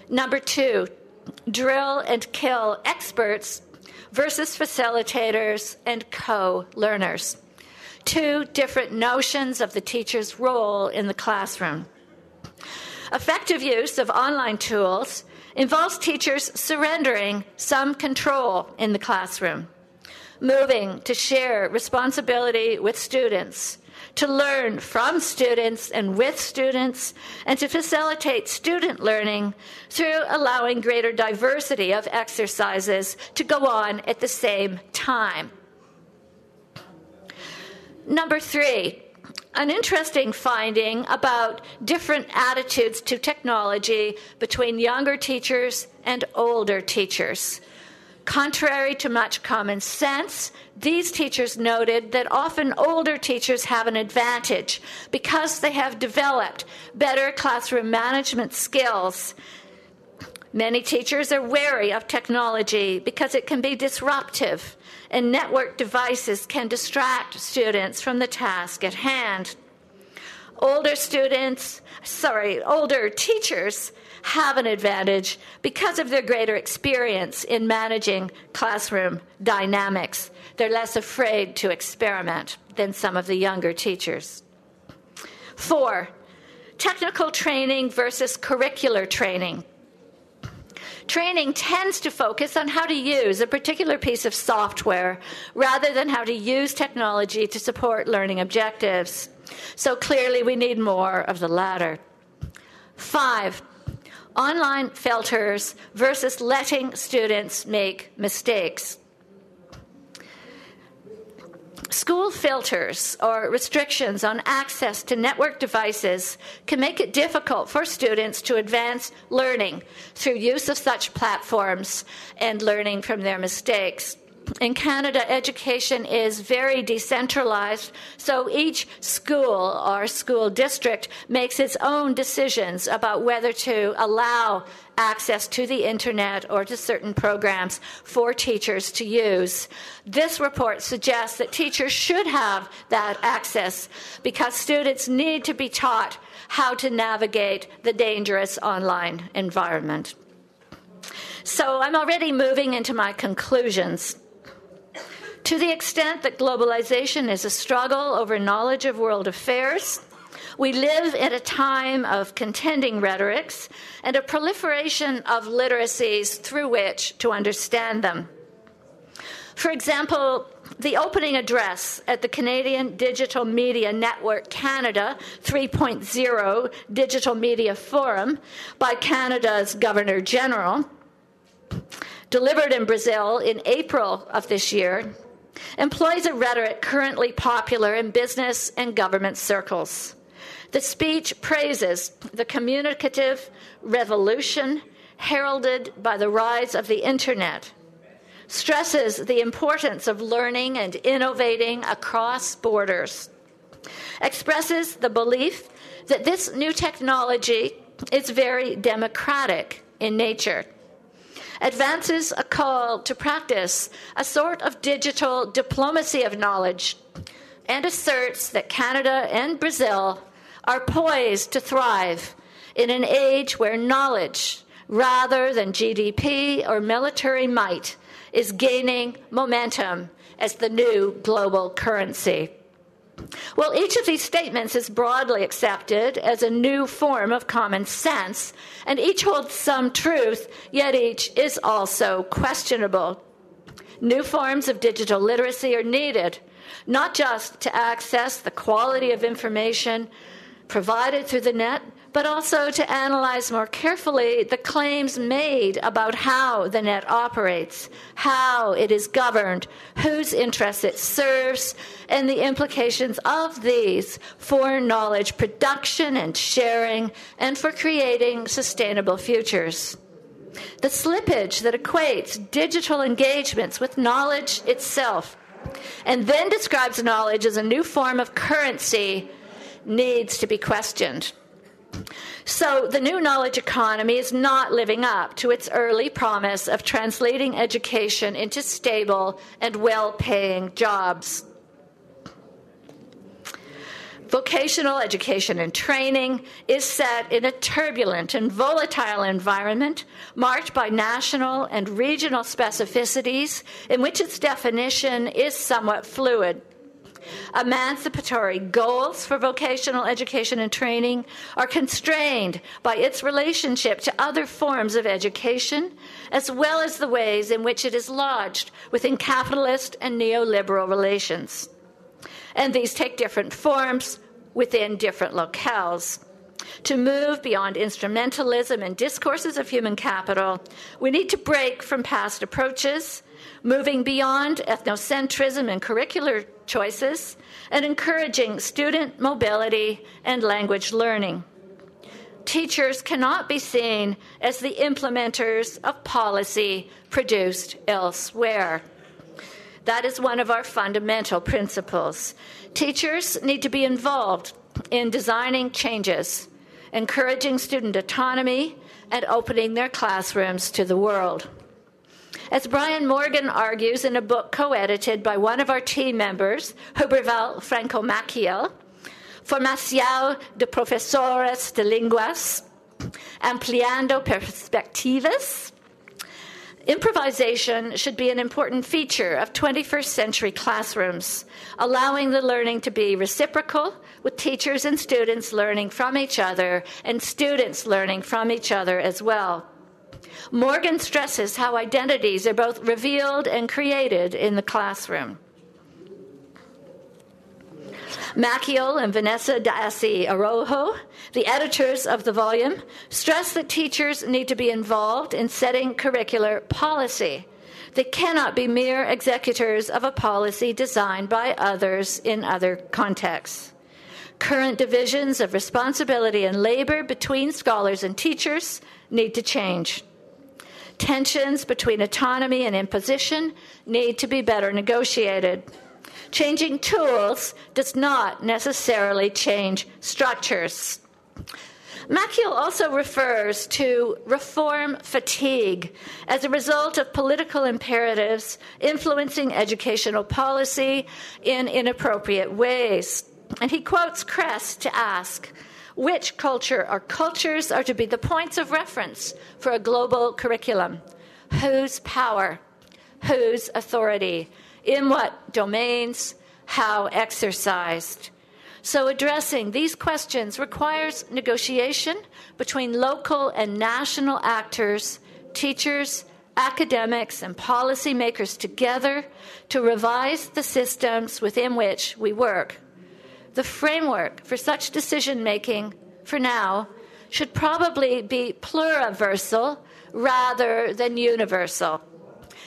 Number 2, drill and kill experts versus facilitators and co-learners. 2 different notions of the teacher's role in the classroom. Effective use of online tools involves teachers surrendering some control in the classroom, moving to share responsibility with students, to learn from students and with students, and to facilitate student learning through allowing greater diversity of exercises to go on at the same time. Number 3, an interesting finding about different attitudes to technology between younger teachers and older teachers. Contrary to much common sense, these teachers noted that often older teachers have an advantage because they have developed better classroom management skills. Many teachers are wary of technology because it can be disruptive, and network devices can distract students from the task at hand. Older teachers have an advantage because of their greater experience in managing classroom dynamics. They're less afraid to experiment than some of the younger teachers. 4, technical training versus curricular training. Training tends to focus on how to use a particular piece of software rather than how to use technology to support learning objectives. So clearly we need more of the latter. 5, online filters versus letting students make mistakes. School filters or restrictions on access to network devices can make it difficult for students to advance learning through use of such platforms and learning from their mistakes. In Canada, education is very decentralized, so each school or school district makes its own decisions about whether to allow access to the internet or to certain programs for teachers to use. This report suggests that teachers should have that access because students need to be taught how to navigate the dangerous online environment. So I'm already moving into my conclusions. To the extent that globalization is a struggle over knowledge of world affairs, we live at a time of contending rhetorics and a proliferation of literacies through which to understand them. For example, the opening address at the Canadian Digital Media Network Canada 3.0 Digital Media Forum by Canada's Governor General, delivered in Brazil in April of this year, employs a rhetoric currently popular in business and government circles. The speech praises the communicative revolution heralded by the rise of the Internet, stresses the importance of learning and innovating across borders, expresses the belief that this new technology is very democratic in nature, advances a call to practice a sort of digital diplomacy of knowledge, and asserts that Canada and Brazil are poised to thrive in an age where knowledge, rather than GDP or military might, is gaining momentum as the new global currency. Well, each of these statements is broadly accepted as a new form of common sense, and each holds some truth, yet each is also questionable. New forms of digital literacy are needed, not just to access the quality of information provided through the net, but also to analyze more carefully the claims made about how the net operates, how it is governed, whose interests it serves, and the implications of these for knowledge production and sharing, and for creating sustainable futures. The slippage that equates digital engagements with knowledge itself, and then describes knowledge as a new form of currency, needs to be questioned. So the new knowledge economy is not living up to its early promise of translating education into stable and well-paying jobs. Vocational education and training is set in a turbulent and volatile environment marked by national and regional specificities in which its definition is somewhat fluid. Emancipatory goals for vocational education and training are constrained by its relationship to other forms of education, as well as the ways in which it is lodged within capitalist and neoliberal relations. And these take different forms within different locales. To move beyond instrumentalism and discourses of human capital, we need to break from past approaches, moving beyond ethnocentrism and curricular choices, and encouraging student mobility and language learning. Teachers cannot be seen as the implementers of policy produced elsewhere. That is one of our fundamental principles. Teachers need to be involved in designing changes, encouraging student autonomy, and opening their classrooms to the world. As Brian Morgan argues in a book co-edited by one of our team members, Huberval Franco-Maciel, Formação de Professores de Línguas, Ampliando Perspectivas, improvisation should be an important feature of 21st century classrooms, allowing the learning to be reciprocal, with teachers and students learning from each other and students learning from each other as well. Morgan stresses how identities are both revealed and created in the classroom. Maciel and Vanessa D'Assi Arojo, the editors of the volume, stress that teachers need to be involved in setting curricular policy. They cannot be mere executors of a policy designed by others in other contexts. Current divisions of responsibility and labor between scholars and teachers need to change. Tensions between autonomy and imposition need to be better negotiated. Changing tools does not necessarily change structures. Maciel also refers to reform fatigue as a result of political imperatives influencing educational policy in inappropriate ways. And he quotes Kress to ask, which culture or cultures are to be the points of reference for a global curriculum? Whose power? Whose authority? In what domains? How exercised? So addressing these questions requires negotiation between local and national actors, teachers, academics, and policymakers together to revise the systems within which we work. The framework for such decision-making, for now, should probably be pluriversal rather than universal,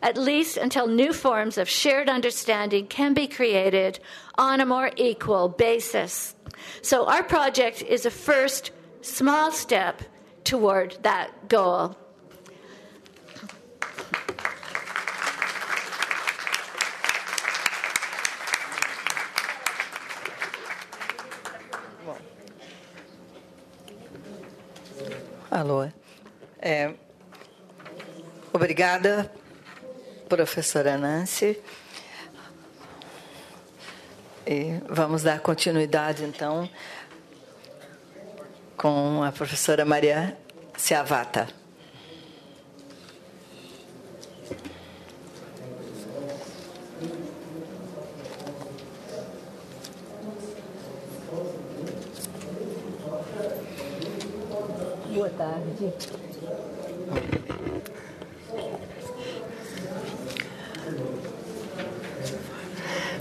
at least until new forms of shared understanding can be created on a more equal basis. So our project is a first small step toward that goal. Alô. Obrigada, professora Nancy. E vamos dar continuidade, então, com a professora Maria Ciavata. Boa tarde.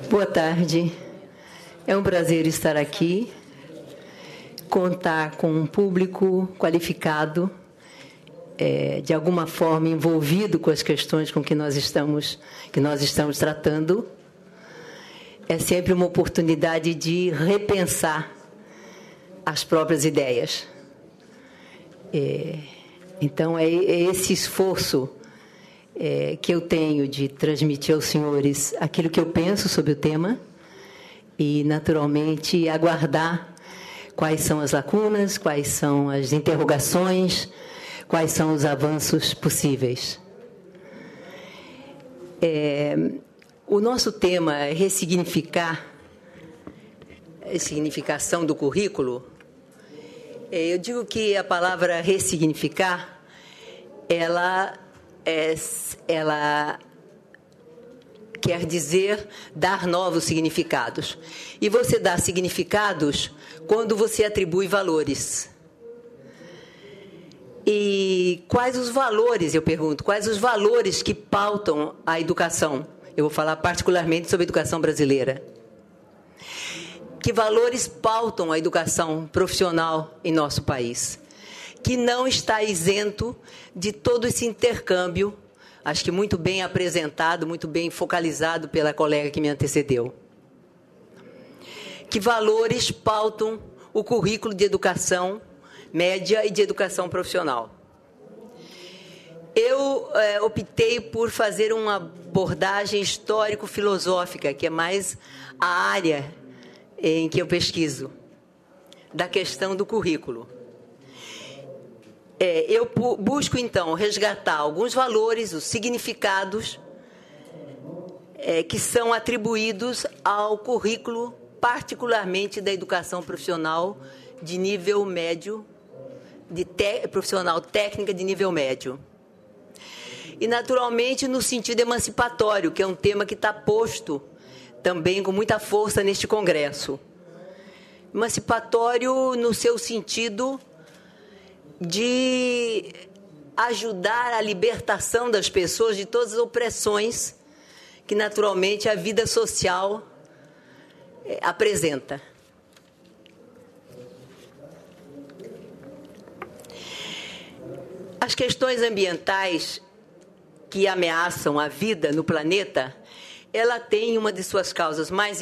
Boa tarde. É um prazer estar aqui, contar com um público qualificado, de alguma forma envolvido com as questões com que nós estamos tratando. É sempre uma oportunidade de repensar as próprias ideias. Então, é esse esforço que eu tenho de transmitir aos senhores aquilo que eu penso sobre o tema e, naturalmente, aguardar quais são as lacunas, quais são as interrogações, quais são os avanços possíveis. O nosso tema é ressignificar ressignificação do currículo, eu digo que a palavra ressignificar, ela quer dizer dar novos significados. E você dá significados quando você atribui valores. E quais os valores, eu pergunto, quais os valores que pautam a educação? Eu vou falar particularmente sobre a educação brasileira. Que valores pautam a educação profissional em nosso país? Que não está isento de todo esse intercâmbio, acho que muito bem apresentado, muito bem focalizado pela colega que me antecedeu. Que valores pautam o currículo de educação média e de educação profissional? Eu optei por fazer uma abordagem histórico-filosófica, que é mais a área em que eu pesquiso, da questão do currículo. Eu busco, então, resgatar alguns valores, os significados que são atribuídos ao currículo, particularmente da educação profissional de nível médio, profissional técnica de nível médio. E, naturalmente, no sentido emancipatório, que é um tema que está posto também com muita força neste Congresso. Emancipatório no seu sentido de ajudar a libertação das pessoas de todas as opressões que, naturalmente, a vida social apresenta. As questões ambientais que ameaçam a vida no planeta, ela tem uma de suas causas mais